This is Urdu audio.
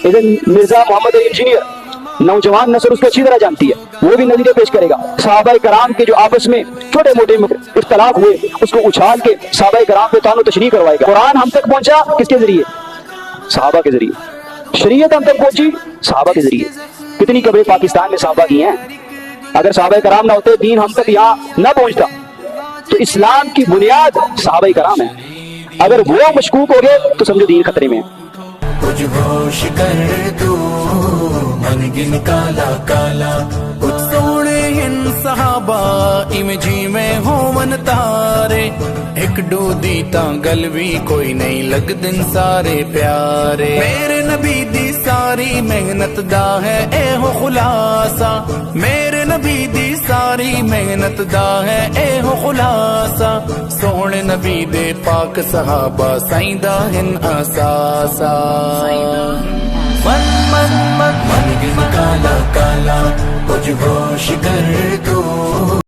ادھر مرزا محمد انجینئر نوجوان نسل اس کو اچھی طرح جانتی ہے، وہ بھی نظریہ پیش کرے گا۔ صحابہ کرام کے جو آپس میں چھوٹے موٹے اختلاف ہوئے اس کو اچھال کے صحابہ کرام پہ طعن و تشریح کروائے گا۔ قرآن ہم تک پہنچا کس کے ذریعے؟ صحابہ کے ذریعے۔ شریعت ہم تک پہنچی صحابہ کے ذریعے۔ کتنی قبریں پاکستان میں صحابہ کی ہیں، اگر صحابہ کرام نہ ہوتے دین ہم تک یہاں نہ پہنچتا۔ تو اسلام کی بنیاد صحابہ کرام ہے، اگر وہ مشکوک ہو گئے تو سمجھو دین خطرے میں ہے۔ کچھ ہوش کر تو من گن کالا کالا کچھ سونے ہن صحابہ امجی میں ہون تارے ایک ڈو دیتا گل بھی کوئی نہیں لگ دن سارے پیارے میرے نبی دی ساری محنت دا ہے اے ہو خلاصہ میرے نبی دی ساری محنت دا ہے اے ہو خلاصہ سونے نبی دے پاک صحابہ سائیں دا ہن اساسا من گن کالا کالا کچھ ہوش کر تو